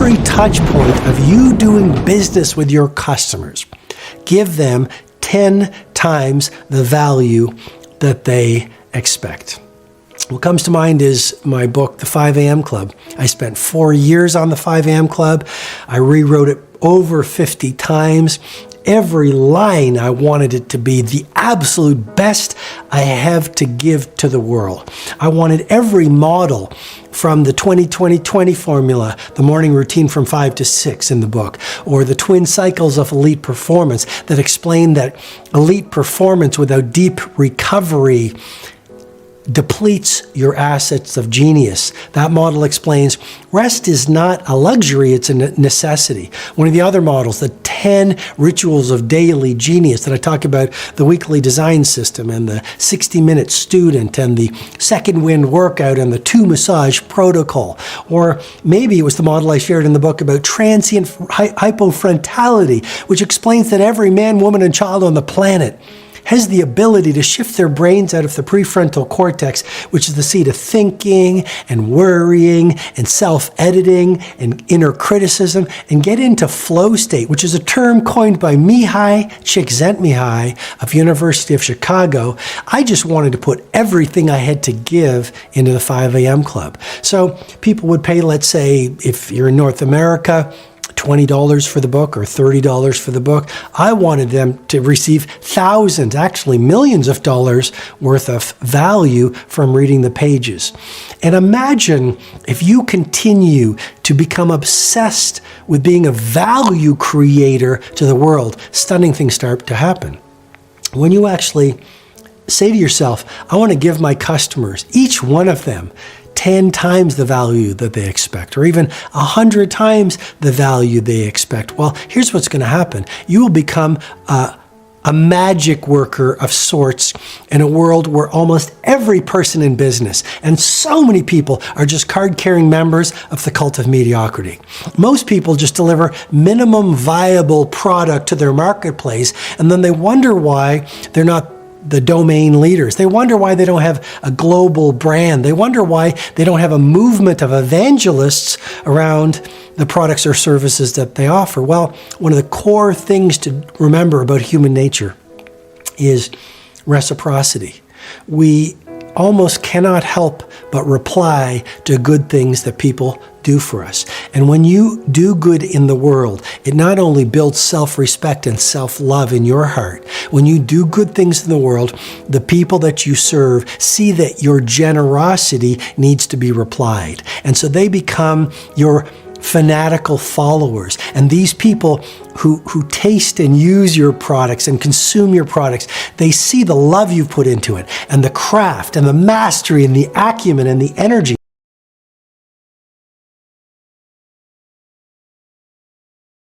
every touch point of you doing business with your customers. Give them 10 times the value that they expect. What comes to mind is my book, The 5 a.m. Club. I spent 4 years on The 5 a.m. Club. I rewrote it over 50 times. Every line I wanted it to be the absolute best I have to give to the world. I wanted every model from the 20-20-20 formula, the morning routine from 5 to 6 in the book, or the twin cycles of elite performance that explain that elite performance without deep recovery depletes your assets of genius. That model explains rest is not a luxury, it's a necessity. One of the other models, the 10 rituals of daily genius that I talk about, the weekly design system and the 60-minute student and the second wind workout and the 2 massage protocol. Or maybe it was the model I shared in the book about transient hypofrontality, which explains that every man, woman, and child on the planet has the ability to shift their brains out of the prefrontal cortex, which is the seat of thinking and worrying and self-editing and inner criticism, and get into flow state, which is a term coined by Mihai Csikszentmihalyi of University of Chicago. I just wanted to put everything I had to give into the 5 a.m. Club. So people would pay, let's say, if you're in North America, $20 for the book or $30 for the book. I wanted them to receive thousands, actually millions of dollars worth of value from reading the pages. And imagine if you continue to become obsessed with being a value creator to the world, stunning things start to happen. When you actually say to yourself, I want to give my customers, each one of them, 10 times the value that they expect, or even 100 times the value they expect. Well, here's what's going to happen. You will become a magic worker of sorts in a world where almost every person in business and so many people are just card-carrying members of the cult of mediocrity. Most people just deliver minimum viable product to their marketplace, and then they wonder why they're not the domain leaders. They wonder why they don't have a global brand. They wonder why they don't have a movement of evangelists around the products or services that they offer. Well, one of the core things to remember about human nature is reciprocity. We almost cannot help but reply to good things that people do for us. And when you do good in the world, it not only builds self-respect and self-love in your heart. When you do good things in the world, the people that you serve see that your generosity needs to be replied. And so they become your fanatical followers. And these people who taste and use your products and consume your products, they see the love you've put into it and the craft and the mastery and the acumen and the energy